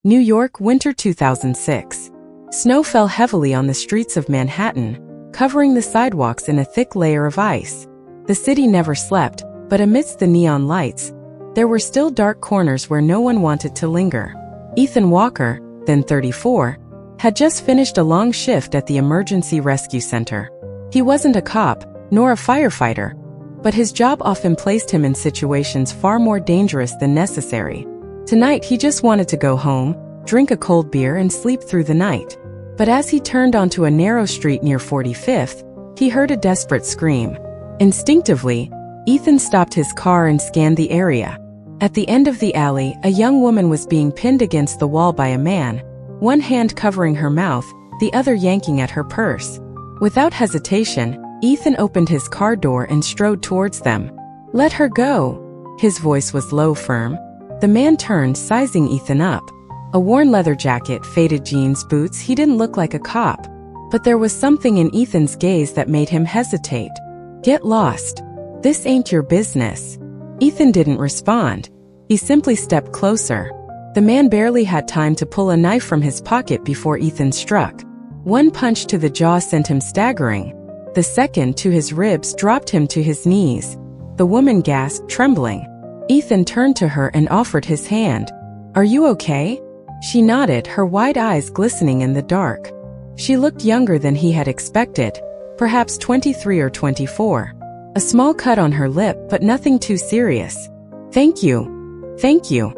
New York, winter 2006. Snow fell heavily on the streets of Manhattan, covering the sidewalks in a thick layer of ice. The city never slept, but amidst the neon lights, there were still dark corners where no one wanted to linger. Ethan Walker, then 34, had just finished a long shift at the emergency rescue center. He wasn't a cop, nor a firefighter, but his job often placed him in situations far more dangerous than necessary. Tonight he just wanted to go home, drink a cold beer and sleep through the night. But as he turned onto a narrow street near 45th, he heard a desperate scream. Instinctively, Ethan stopped his car and scanned the area. At the end of the alley, a young woman was being pinned against the wall by a man, one hand covering her mouth, the other yanking at her purse. Without hesitation, Ethan opened his car door and strode towards them. "Let her go." His voice was low, firm. The man turned, sizing Ethan up. A worn leather jacket, faded jeans, boots. He didn't look like a cop. But there was something in Ethan's gaze that made him hesitate. "Get lost. This ain't your business." Ethan didn't respond. He simply stepped closer. The man barely had time to pull a knife from his pocket before Ethan struck. One punch to the jaw sent him staggering. The second to his ribs dropped him to his knees. The woman gasped, trembling. Ethan turned to her and offered his hand. "Are you okay?" She nodded, her wide eyes glistening in the dark. She looked younger than he had expected, perhaps 23 or 24. A small cut on her lip, but nothing too serious. "Thank you. Thank you,"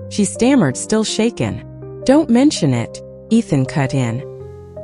she stammered, still shaken. "Don't mention it," Ethan cut in.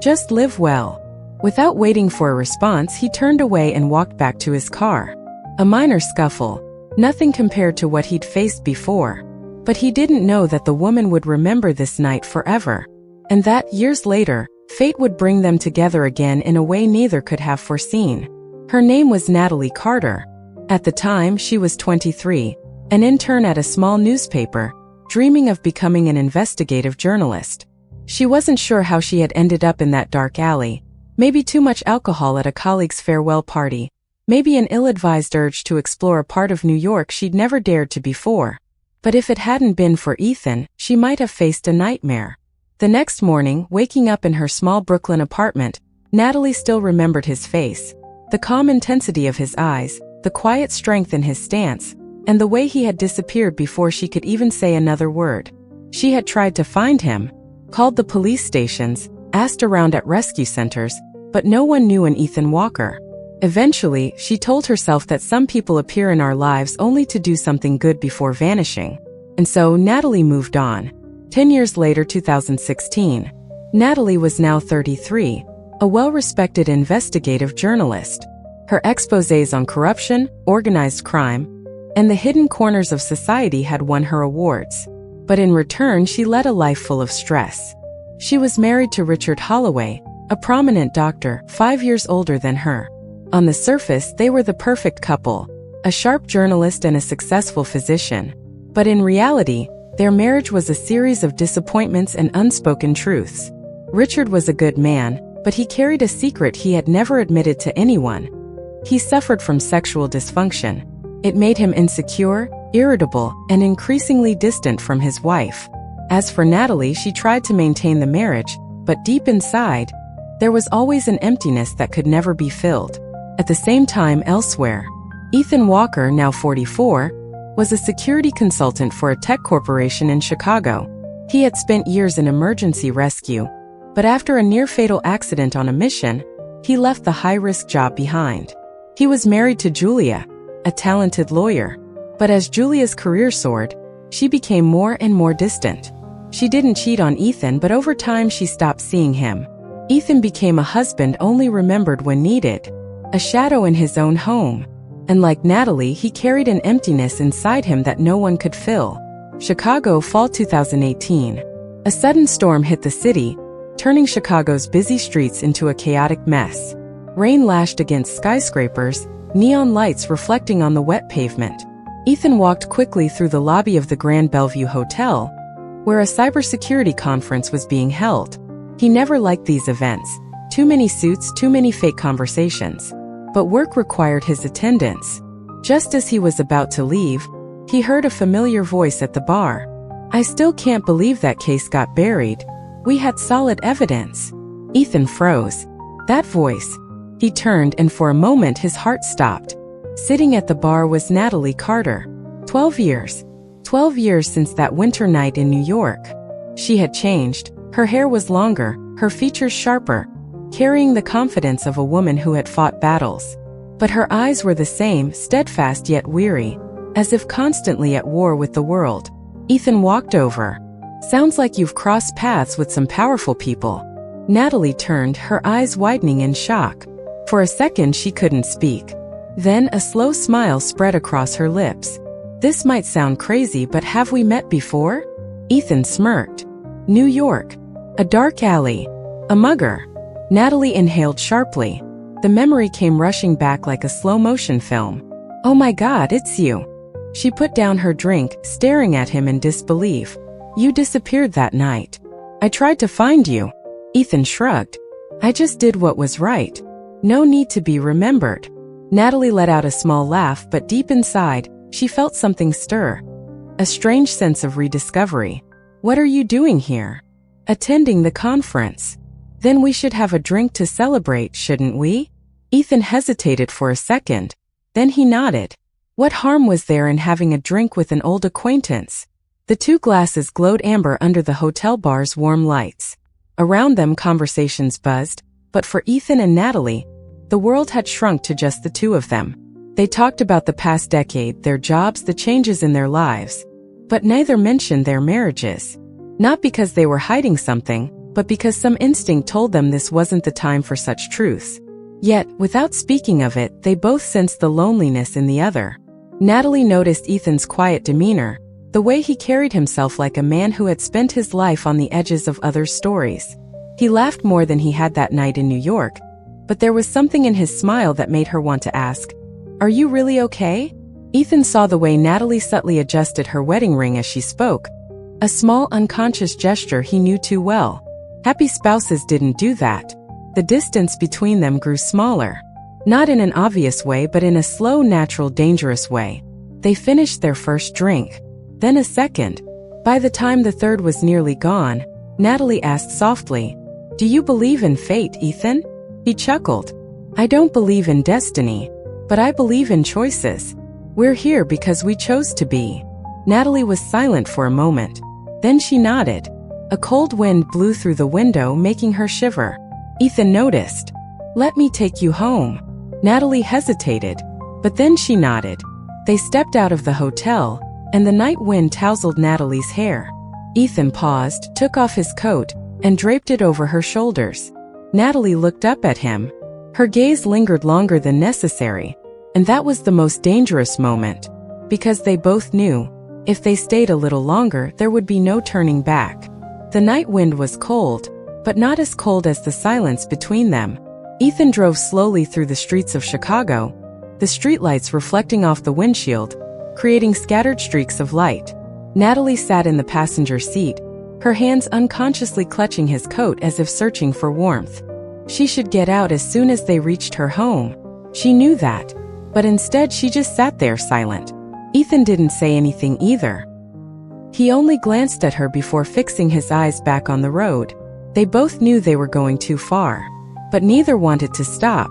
"Just live well." Without waiting for a response, he turned away and walked back to his car. A minor scuffle, nothing compared to what he'd faced before. But he didn't know that the woman would remember this night forever, and that, years later, fate would bring them together again in a way neither could have foreseen. Her name was Natalie Carter. At the time, she was 23, an intern at a small newspaper, dreaming of becoming an investigative journalist. She wasn't sure how she had ended up in that dark alley. Maybe too much alcohol at a colleague's farewell party. Maybe an ill-advised urge to explore a part of New York she'd never dared to before. But if it hadn't been for Ethan, she might have faced a nightmare. The next morning, waking up in her small Brooklyn apartment, Natalie still remembered his face. The calm intensity of his eyes, the quiet strength in his stance, and the way he had disappeared before she could even say another word. She had tried to find him, called the police stations, asked around at rescue centers, but no one knew an Ethan Walker. Eventually, she told herself that some people appear in our lives only to do something good before vanishing. And so, Natalie moved on. 10 years later, 2016. Natalie was now 33, a well-respected investigative journalist. Her exposés on corruption, organized crime, and the hidden corners of society had won her awards. But in return, she led a life full of stress. She was married to Richard Holloway, a prominent doctor, 5 years older than her. On the surface, they were the perfect couple, a sharp journalist and a successful physician. But in reality, their marriage was a series of disappointments and unspoken truths. Richard was a good man, but he carried a secret he had never admitted to anyone. He suffered from sexual dysfunction. It made him insecure, irritable, and increasingly distant from his wife. As for Natalie, she tried to maintain the marriage, but deep inside, there was always an emptiness that could never be filled. At the same time, elsewhere, Ethan Walker, now 44, was a security consultant for a tech corporation in Chicago. He had spent years in emergency rescue, but after a near-fatal accident on a mission, he left the high-risk job behind. He was married to Julia, a talented lawyer, but as Julia's career soared, she became more and more distant. She didn't cheat on Ethan, but over time she stopped seeing him. Ethan became a husband only remembered when needed, a shadow in his own home. And like Natalie, he carried an emptiness inside him that no one could fill. Chicago, fall 2018. A sudden storm hit the city, turning Chicago's busy streets into a chaotic mess. Rain lashed against skyscrapers, neon lights reflecting on the wet pavement. Ethan walked quickly through the lobby of the Grand Bellevue Hotel, where a cybersecurity conference was being held. He never liked these events. Too many suits, too many fake conversations. But work required his attendance. Just as he was about to leave, he heard a familiar voice at the bar. I still can't believe that case got buried. We had solid evidence. Ethan froze. That voice. He turned and for a moment his heart stopped. Sitting at the bar was Natalie Carter. 12 years. 12 years since that winter night in New York. She had changed. Her hair was longer, her features sharper, carrying the confidence of a woman who had fought battles. But her eyes were the same, steadfast yet weary, as if constantly at war with the world. Ethan walked over. Sounds like you've crossed paths with some powerful people. Natalie turned, her eyes widening in shock. For a second she couldn't speak. Then a slow smile spread across her lips. This might sound crazy, but have we met before? Ethan smirked. New York. A dark alley. A mugger. Natalie inhaled sharply. The memory came rushing back like a slow-motion film. Oh my God, it's you. She put down her drink, staring at him in disbelief. You disappeared that night. I tried to find you. Ethan shrugged. I just did what was right. No need to be remembered. Natalie let out a small laugh, but deep inside, she felt something stir. A strange sense of rediscovery. What are you doing here? Attending the conference. Then we should have a drink to celebrate, shouldn't we? Ethan hesitated for a second. Then he nodded. What harm was there in having a drink with an old acquaintance? The two glasses glowed amber under the hotel bar's warm lights. Around them conversations buzzed, but for Ethan and Natalie, the world had shrunk to just the two of them. They talked about the past decade, their jobs, the changes in their lives. But neither mentioned their marriages. Not because they were hiding something, but because some instinct told them this wasn't the time for such truths. Yet, without speaking of it, they both sensed the loneliness in the other. Natalie noticed Ethan's quiet demeanor, the way he carried himself like a man who had spent his life on the edges of others' stories. He laughed more than he had that night in New York, but there was something in his smile that made her want to ask, "Are you really okay?" Ethan saw the way Natalie subtly adjusted her wedding ring as she spoke. A small unconscious gesture he knew too well. Happy spouses didn't do that. The distance between them grew smaller. Not in an obvious way, but in a slow, natural, dangerous way. They finished their first drink. Then a second. By the time the third was nearly gone, Natalie asked softly, "Do you believe in fate, Ethan?" He chuckled. "I don't believe in destiny, but I believe in choices. We're here because we chose to be." Natalie was silent for a moment. Then she nodded. A cold wind blew through the window, making her shiver. Ethan noticed. "Let me take you home." Natalie hesitated, but then she nodded. They stepped out of the hotel, and the night wind tousled Natalie's hair. Ethan paused, took off his coat, and draped it over her shoulders. Natalie looked up at him. Her gaze lingered longer than necessary, and that was the most dangerous moment, because they both knew, if they stayed a little longer, there would be no turning back. The night wind was cold, but not as cold as the silence between them. Ethan drove slowly through the streets of Chicago, the streetlights reflecting off the windshield, creating scattered streaks of light. Natalie sat in the passenger seat, her hands unconsciously clutching his coat as if searching for warmth. She should get out as soon as they reached her home. She knew that, but instead she just sat there silent. Ethan didn't say anything either. He only glanced at her before fixing his eyes back on the road. They both knew they were going too far, but neither wanted to stop.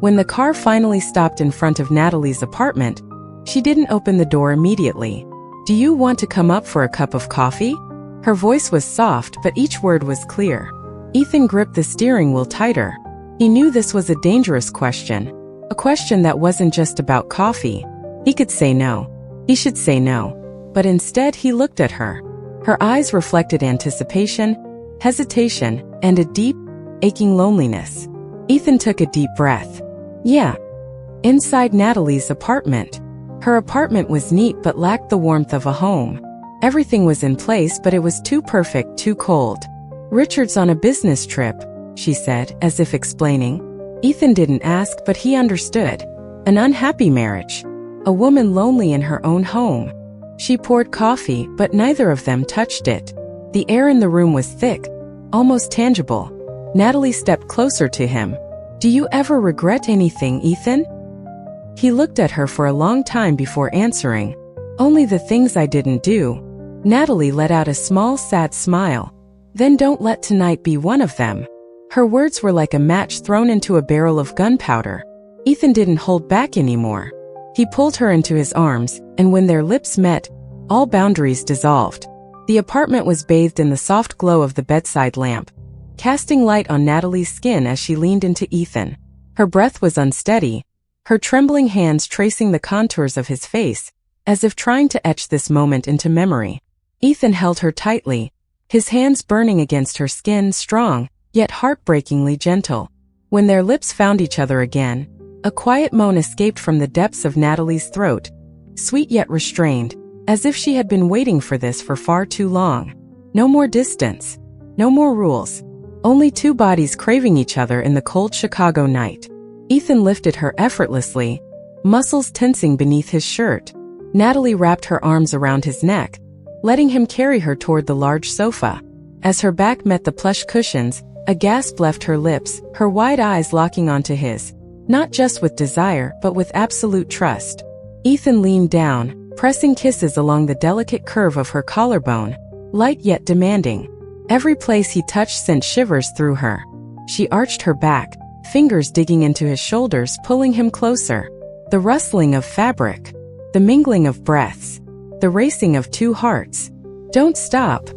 When the car finally stopped in front of Natalie's apartment, she didn't open the door immediately. "Do you want to come up for a cup of coffee?" Her voice was soft, but each word was clear. Ethan gripped the steering wheel tighter. He knew this was a dangerous question, a question that wasn't just about coffee. He could say no. He should say no. But instead he looked at her. Her eyes reflected anticipation, hesitation, and a deep, aching loneliness. Ethan took a deep breath. Yeah. Inside Natalie's apartment. Her apartment was neat but lacked the warmth of a home. Everything was in place, but it was too perfect, too cold. "Richard's on a business trip," she said, as if explaining. Ethan didn't ask, but he understood. An unhappy marriage. A woman lonely in her own home. She poured coffee, but neither of them touched it. The air in the room was thick, almost tangible. Natalie stepped closer to him. "Do you ever regret anything, Ethan?" He looked at her for a long time before answering. "Only the things I didn't do." Natalie let out a small, sad smile. Then don't let tonight be one of them. Her words were like a match thrown into a barrel of gunpowder. Ethan didn't hold back anymore. He pulled her into his arms, and when their lips met, all boundaries dissolved. The apartment was bathed in the soft glow of the bedside lamp, casting light on Natalie's skin as she leaned into Ethan. Her breath was unsteady, her trembling hands tracing the contours of his face, as if trying to etch this moment into memory. Ethan held her tightly, his hands burning against her skin, strong, yet heartbreakingly gentle. When their lips found each other again, a quiet moan escaped from the depths of Natalie's throat, sweet yet restrained, as if she had been waiting for this for far too long. No more distance, no more rules, only two bodies craving each other in the cold Chicago night. Ethan lifted her effortlessly, muscles tensing beneath his shirt. Natalie wrapped her arms around his neck, letting him carry her toward the large sofa. As her back met the plush cushions, a gasp left her lips, her wide eyes locking onto his, not just with desire but with absolute trust. Ethan leaned down, pressing kisses along the delicate curve of her collarbone, light yet demanding. Every place he touched sent shivers through her. She arched her back, fingers digging into his shoulders, pulling him closer. The rustling of fabric, the mingling of breaths, the racing of two hearts. Don't stop.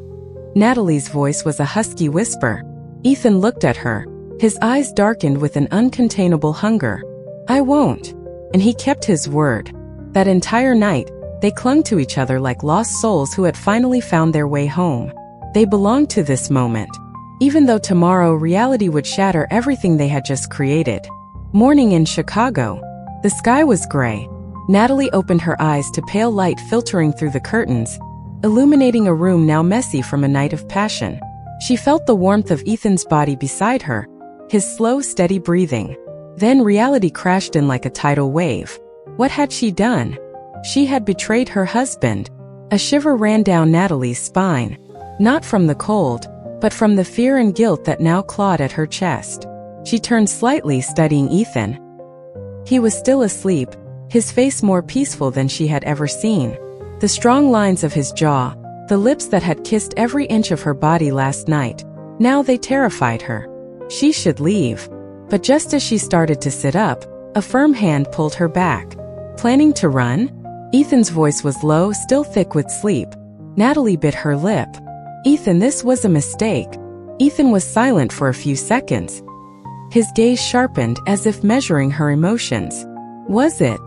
Natalie's voice was a husky whisper. Ethan looked at her, his eyes darkened with an uncontainable hunger. I won't. And he kept his word. That entire night, they clung to each other like lost souls who had finally found their way home. They belonged to this moment, even though tomorrow reality would shatter everything they had just created. Morning in Chicago. The sky was gray. Natalie opened her eyes to pale light filtering through the curtains, illuminating a room now messy from a night of passion. She felt the warmth of Ethan's body beside her, his slow, steady breathing. Then reality crashed in like a tidal wave. What had she done? She had betrayed her husband. A shiver ran down Natalie's spine, not from the cold, but from the fear and guilt that now clawed at her chest. She turned slightly, studying Ethan. He was still asleep, his face more peaceful than she had ever seen. The strong lines of his jaw, the lips that had kissed every inch of her body last night, now they terrified her. She should leave. But just as she started to sit up, a firm hand pulled her back. Planning to run? Ethan's voice was low, still thick with sleep. Natalie bit her lip. Ethan, this was a mistake. Ethan was silent for a few seconds. His gaze sharpened as if measuring her emotions. Was it?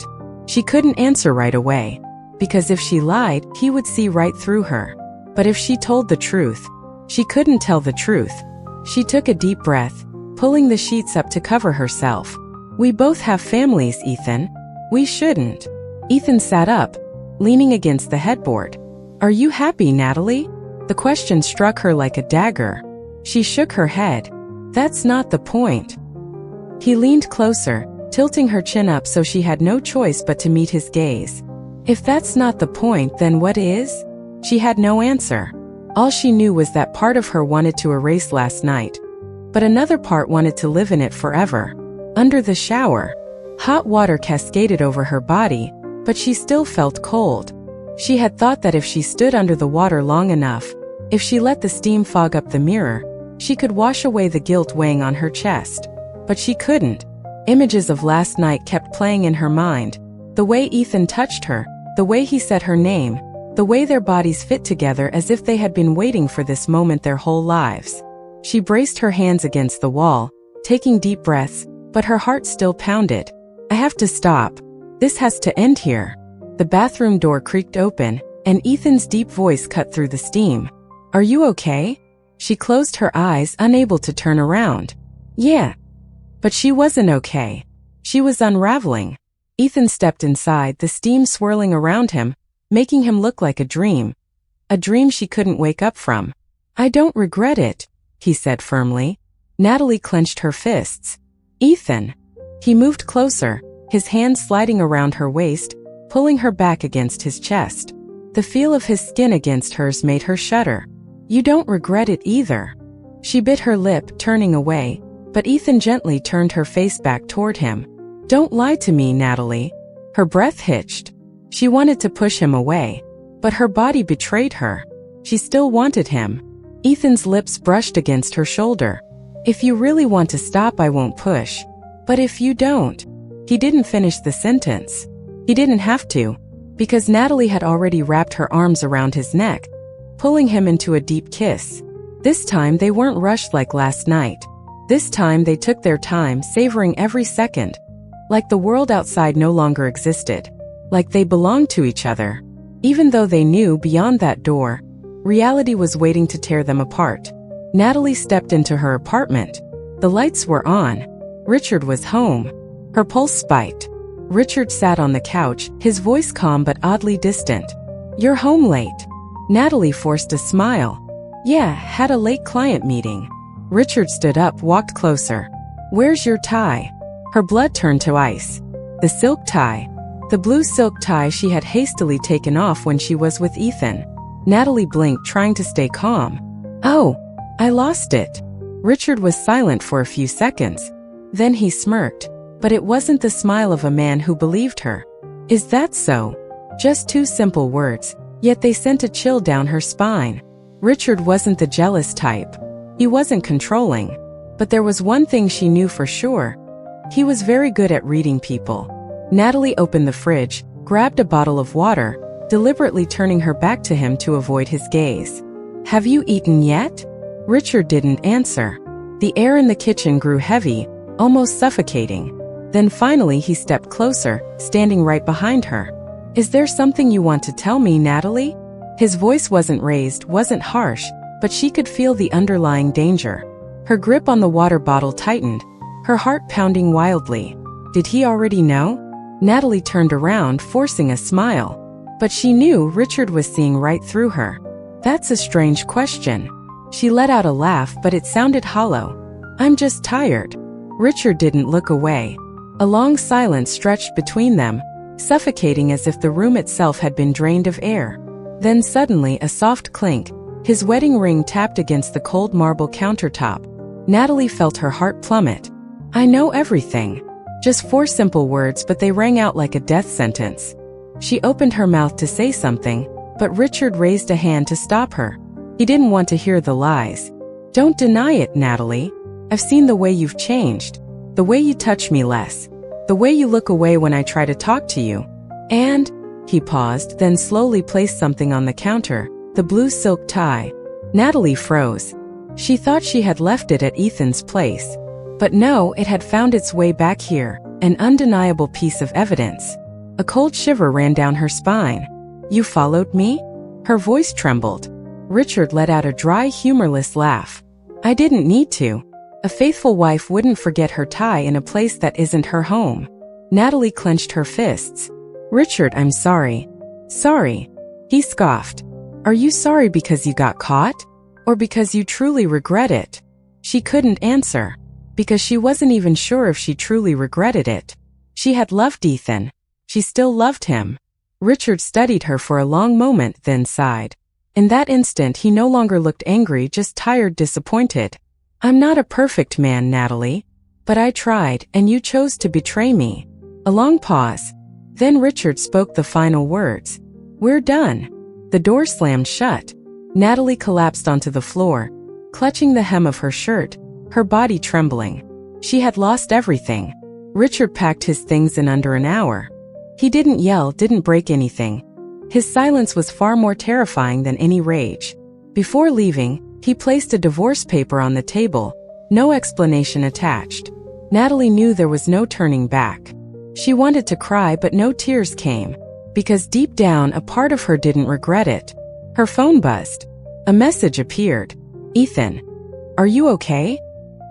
She couldn't answer right away, because if she lied, he would see right through her. But if she told the truth, she couldn't tell the truth. She took a deep breath, pulling the sheets up to cover herself. We both have families, Ethan. We shouldn't. Ethan sat up, leaning against the headboard. Are you happy, Natalie? The question struck her like a dagger. She shook her head. That's not the point. He leaned closer, tilting her chin up so she had no choice but to meet his gaze. If that's not the point, then what is? She had no answer. All she knew was that part of her wanted to erase last night, but another part wanted to live in it forever. Under the shower, hot water cascaded over her body, but she still felt cold. She had thought that if she stood under the water long enough, if she let the steam fog up the mirror, she could wash away the guilt weighing on her chest. But she couldn't. Images of last night kept playing in her mind. The way Ethan touched her, the way he said her name, the way their bodies fit together as if they had been waiting for this moment their whole lives. She braced her hands against the wall, taking deep breaths, but her heart still pounded. I have to stop. This has to end here. The bathroom door creaked open, and Ethan's deep voice cut through the steam. Are you okay? She closed her eyes, unable to turn around. Yeah. But she wasn't okay. She was unraveling. Ethan stepped inside, the steam swirling around him, making him look like a dream she couldn't wake up from. I don't regret it, he said firmly. Natalie clenched her fists. Ethan. He moved closer, his hands sliding around her waist, pulling her back against his chest. The feel of his skin against hers made her shudder. You don't regret it either. She bit her lip, turning away, but Ethan gently turned her face back toward him. Don't lie to me, Natalie. Her breath hitched. She wanted to push him away, but her body betrayed her. She still wanted him. Ethan's lips brushed against her shoulder. If you really want to stop, I won't push. But if you don't. He didn't finish the sentence. He didn't have to, because Natalie had already wrapped her arms around his neck, pulling him into a deep kiss. This time they weren't rushed like last night. This time they took their time, savoring every second. Like the world outside no longer existed. Like they belonged to each other. Even though they knew beyond that door, reality was waiting to tear them apart. Natalie stepped into her apartment. The lights were on. Richard was home. Her pulse spiked. Richard sat on the couch, his voice calm but oddly distant. You're home late. Natalie forced a smile. Yeah, had a late client meeting. Richard stood up, walked closer. Where's your tie? Her blood turned to ice. The silk tie. The blue silk tie she had hastily taken off when she was with Ethan. Natalie blinked, trying to stay calm. Oh, I lost it. Richard was silent for a few seconds. Then he smirked. But it wasn't the smile of a man who believed her. Is that so? Just two simple words, yet they sent a chill down her spine. Richard wasn't the jealous type. He wasn't controlling. But there was one thing she knew for sure. He was very good at reading people. Natalie opened the fridge, grabbed a bottle of water, deliberately turning her back to him to avoid his gaze. Have you eaten yet? Richard didn't answer. The air in the kitchen grew heavy, almost suffocating. Then finally he stepped closer, standing right behind her. Is there something you want to tell me, Natalie? His voice wasn't raised, wasn't harsh, but she could feel the underlying danger. Her grip on the water bottle tightened, her heart pounding wildly. Did he already know? Natalie turned around, forcing a smile. But she knew Richard was seeing right through her. That's a strange question. She let out a laugh, but it sounded hollow. I'm just tired. Richard didn't look away. A long silence stretched between them, suffocating as if the room itself had been drained of air. Then suddenly a soft clink. His wedding ring tapped against the cold marble countertop. Natalie felt her heart plummet. I know everything. Just 4 simple words, but they rang out like a death sentence. She opened her mouth to say something, but Richard raised a hand to stop her. He didn't want to hear the lies. Don't deny it, Natalie. I've seen the way you've changed. The way you touch me less. The way you look away when I try to talk to you. And, he paused, then slowly placed something on the counter, the blue silk tie. Natalie froze. She thought she had left it at Ethan's place. But no, it had found its way back here, an undeniable piece of evidence. A cold shiver ran down her spine. You followed me? Her voice trembled. Richard let out a dry, humorless laugh. I didn't need to. A faithful wife wouldn't forget her tie in a place that isn't her home. Natalie clenched her fists. Richard, I'm sorry. Sorry. He scoffed. Are you sorry because you got caught? Or because you truly regret it? She couldn't answer. Because she wasn't even sure if she truly regretted it. She had loved Ethan. She still loved him. Richard studied her for a long moment, then sighed. In that instant he no longer looked angry, just tired, disappointed. I'm not a perfect man, Natalie. But I tried, and you chose to betray me. A long pause. Then Richard spoke the final words. We're done. The door slammed shut. Natalie collapsed onto the floor, clutching the hem of her shirt, her body trembling. She had lost everything. Richard packed his things in under an hour. He didn't yell, didn't break anything. His silence was far more terrifying than any rage. Before leaving, he placed a divorce paper on the table, no explanation attached. Natalie knew there was no turning back. She wanted to cry, but no tears came, because deep down a part of her didn't regret it. Her phone buzzed. A message appeared. Ethan. Are you okay?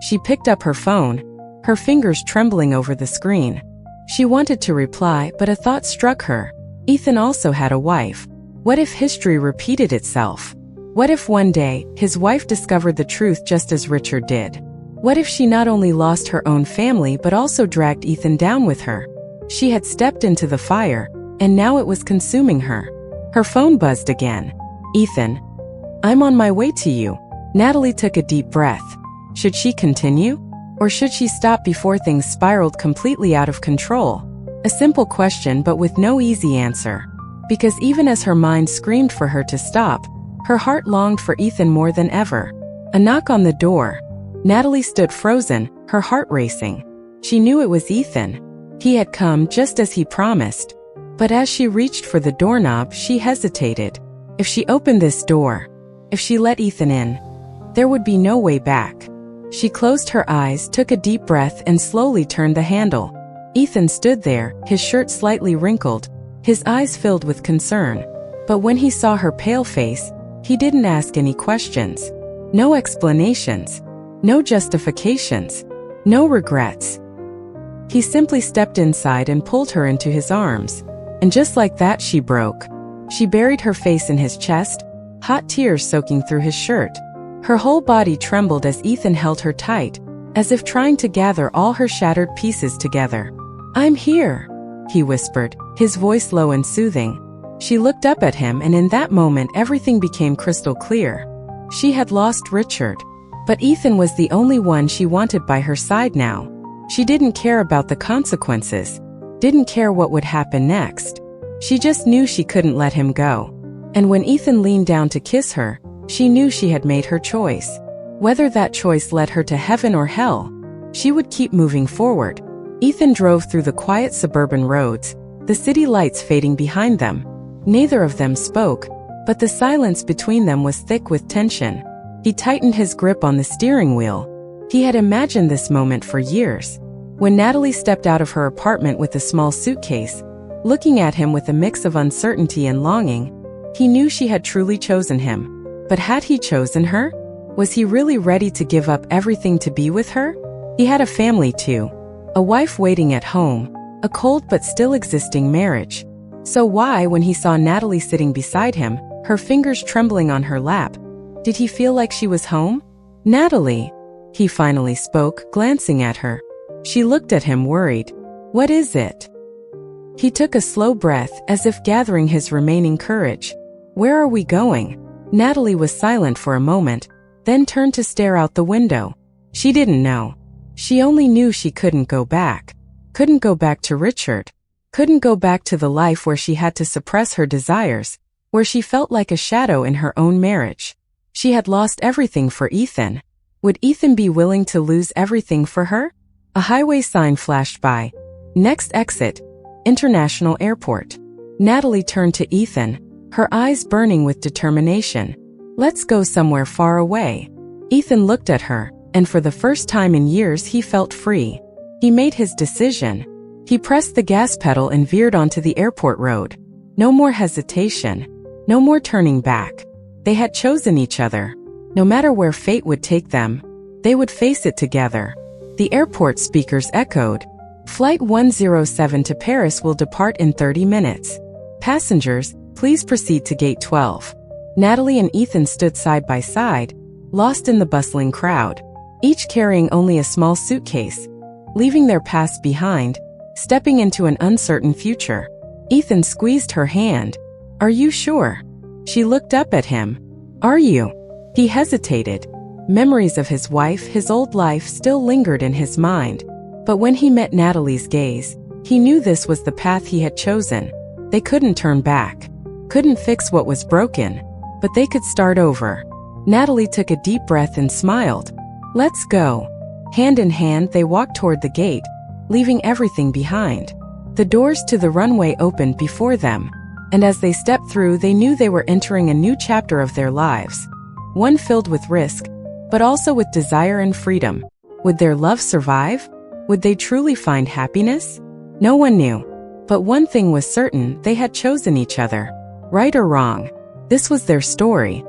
She picked up her phone, her fingers trembling over the screen. She wanted to reply, but a thought struck her. Ethan also had a wife. What if history repeated itself? What if one day, his wife discovered the truth just as Richard did? What if she not only lost her own family but also dragged Ethan down with her? She had stepped into the fire, and now it was consuming her. Her phone buzzed again. Ethan. I'm on my way to you. Natalie took a deep breath. Should she continue? Or should she stop before things spiraled completely out of control? A simple question, but with no easy answer. Because even as her mind screamed for her to stop, Her heart longed for Ethan more than ever. A knock on the door. Natalie stood frozen, her heart racing. She knew it was Ethan. He had come just as he promised. But as she reached for the doorknob, she hesitated. If she opened this door, if she let Ethan in, there would be no way back. She closed her eyes, took a deep breath, and slowly turned the handle. Ethan stood there, his shirt slightly wrinkled, his eyes filled with concern. But when he saw her pale face, he didn't ask any questions. No explanations. No justifications. No regrets. He simply stepped inside and pulled her into his arms. And just like that, she broke. She buried her face in his chest, hot tears soaking through his shirt. Her whole body trembled as Ethan held her tight, as if trying to gather all her shattered pieces together. "I'm here," he whispered, his voice low and soothing. She looked up at him, and in that moment everything became crystal clear. She had lost Richard, but Ethan was the only one she wanted by her side now. She didn't care about the consequences, didn't care what would happen next. She just knew she couldn't let him go. And when Ethan leaned down to kiss her, she knew she had made her choice. Whether that choice led her to heaven or hell, she would keep moving forward. Ethan drove through the quiet suburban roads, the city lights fading behind them. Neither of them spoke, but the silence between them was thick with tension. He tightened his grip on the steering wheel. He had imagined this moment for years. When Natalie stepped out of her apartment with a small suitcase, looking at him with a mix of uncertainty and longing, he knew she had truly chosen him. But had he chosen her? Was he really ready to give up everything to be with her? He had a family too. A wife waiting at home, a cold but still existing marriage. So why, when he saw Natalie sitting beside him, her fingers trembling on her lap, did he feel like she was home? "Natalie," he finally spoke, glancing at her. She looked at him worried. "What is it?" He took a slow breath, as if gathering his remaining courage. "Where are we going?" Natalie was silent for a moment, then turned to stare out the window. She didn't know. She only knew she couldn't go back. Couldn't go back to Richard. Couldn't go back to the life where she had to suppress her desires, where she felt like a shadow in her own marriage. She had lost everything for Ethan. Would Ethan be willing to lose everything for her? A highway sign flashed by. Next exit, International Airport. Natalie turned to Ethan, her eyes burning with determination. "Let's go somewhere far away." Ethan looked at her, and for the first time in years he felt free. He made his decision. He pressed the gas pedal and veered onto the airport road. No more hesitation. No more turning back. They had chosen each other. No matter where fate would take them, they would face it together. The airport speakers echoed. "Flight 107 to Paris will depart in 30 minutes. Passengers, please proceed to gate 12. Natalie and Ethan stood side by side, lost in the bustling crowd, each carrying only a small suitcase, leaving their past behind, stepping into an uncertain future. Ethan squeezed her hand. "Are you sure?" She looked up at him. "Are you?" He hesitated. Memories of his wife, his old life, still lingered in his mind. But when he met Natalie's gaze, he knew this was the path he had chosen. They couldn't turn back. Couldn't fix what was broken. But they could start over. Natalie took a deep breath and smiled. "Let's go." Hand in hand, they walked toward the gate, leaving everything behind. The doors to the runway opened before them, and as they stepped through, they knew they were entering a new chapter of their lives. One filled with risk, but also with desire and freedom. Would their love survive? Would they truly find happiness? No one knew. But one thing was certain, they had chosen each other. Right or wrong, this was their story.